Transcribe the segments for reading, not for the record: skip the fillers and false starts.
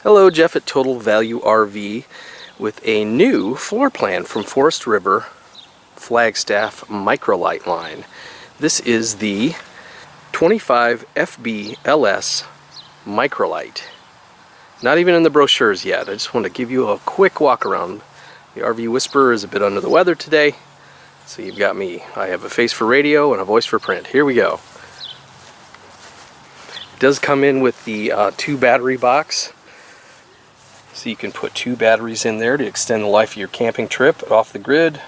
Hello, Jeff at Total Value RV with a new floor plan from Forest River Flagstaff Microlite line. This is the 25 FBLS Microlite. Not even in the brochures yet. I just want to give you a quick walk around. The RV Whisperer is a bit under the weather today, so you've got me. I have a face for radio and a voice for print. Here we go. It does come in with the 2 battery box. So you can put 2 batteries in there to extend the life of your camping trip off the grid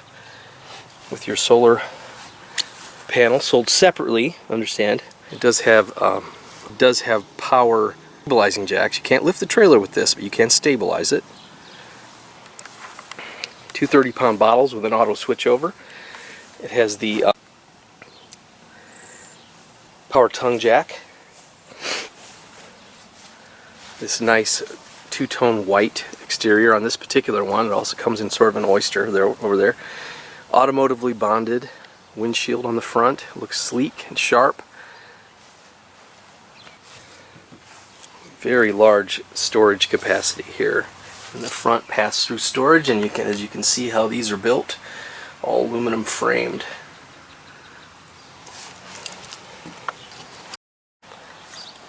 with your solar panel sold separately. Understand, it does have power stabilizing jacks. You can't lift the trailer with this, but you can stabilize it. 2 30-pound bottles with an auto switchover. It has the power tongue jack. This nice 2-tone white exterior on this particular one. It also comes in sort of an oyster there over there. Automotively bonded windshield on the front. Looks sleek and sharp. Very large storage capacity here in the front, pass-through storage, and you can, as you can see how these are built, all aluminum framed.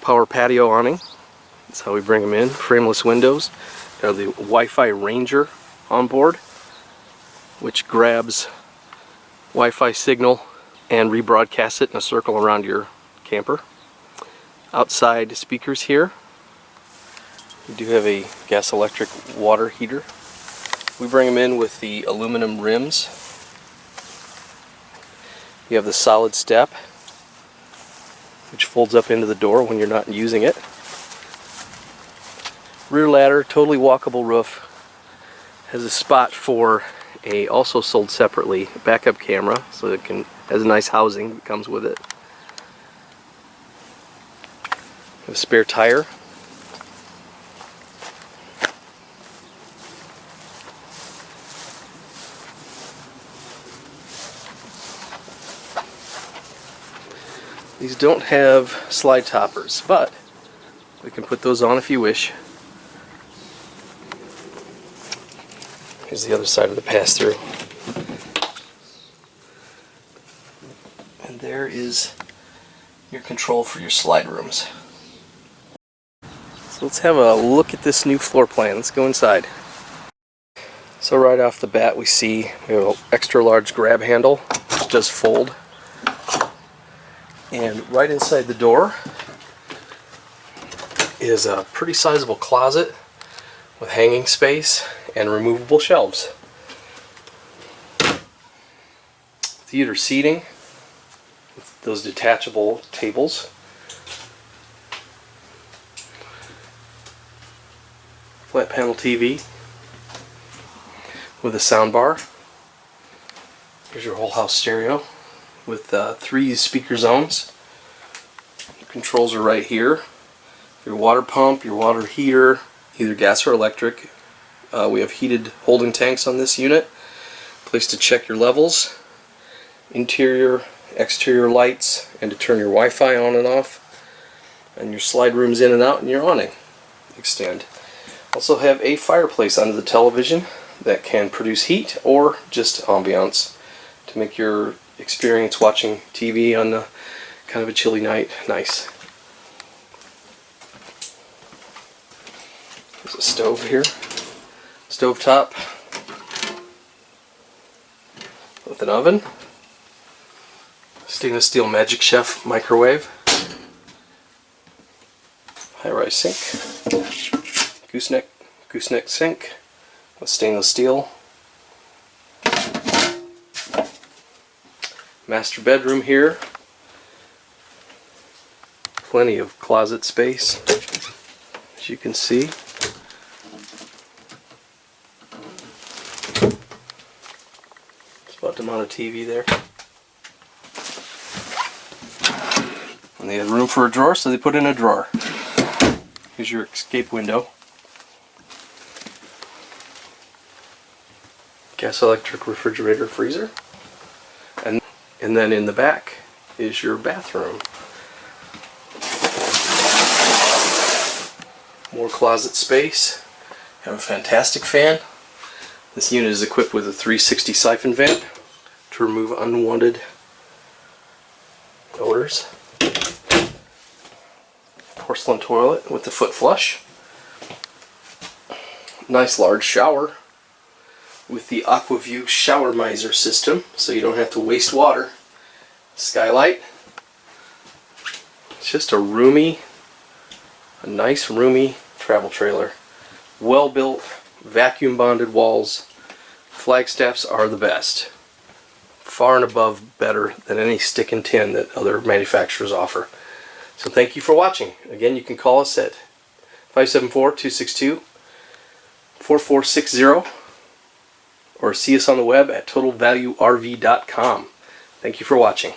Power patio awning. That's how we bring them in. Frameless windows. Got the Wi-Fi Ranger on board, which grabs Wi-Fi signal and rebroadcasts it in a circle around your camper. Outside speakers here. We do have a gas electric water heater. We bring them in with the aluminum rims. You have the solid step, which folds up into the door when you're not using it. Rear ladder, totally walkable roof. Has a spot for a, also sold separately, backup camera, so it has a nice housing that comes with it. A spare tire. These don't have slide toppers, but we can put those on if you wish. Here's the other side of the pass-through. And there is your control for your slide rooms. So let's have a look at this new floor plan. Let's go inside. So right off the bat we see we have an extra large grab handle, which does fold. And right inside the door is a pretty sizable closet with hanging space and removable shelves. Theater seating with those detachable tables. Flat panel TV with a sound bar. Here's your whole house stereo with 3 speaker zones. The controls are right here. Your water pump, your water heater, either gas or electric. We have heated holding tanks on this unit. Place to check your levels, interior, exterior lights, and to turn your Wi-Fi on and off, and your slide rooms in and out, and your awning extend. Also have a fireplace under the television that can produce heat or just ambiance to make your experience watching TV on a kind of a chilly night nice. There's a stove here. Stovetop with an oven. Stainless steel Magic Chef microwave. High-rise sink. Gooseneck sink with stainless steel. Master bedroom here. Plenty of closet space, as you can see. About to mount a TV there. And they have room for a drawer, so they put in a drawer. Here's your escape window. Gas electric refrigerator freezer. And then in the back is your bathroom. More closet space. Have a fantastic fan. This unit is equipped with a 360 siphon vent to remove unwanted odors. Porcelain toilet with the foot flush. Nice large shower with the AquaView shower miser system, so you don't have to waste water. Skylight. It's just a nice roomy travel trailer. Well built, vacuum bonded walls. Flagstaffs are the best. Far and above better than any stick and tin that other manufacturers offer. So thank you for watching. Again, you can call us at 574-262-4460 or see us on the web at totalvaluerv.com. Thank you for watching.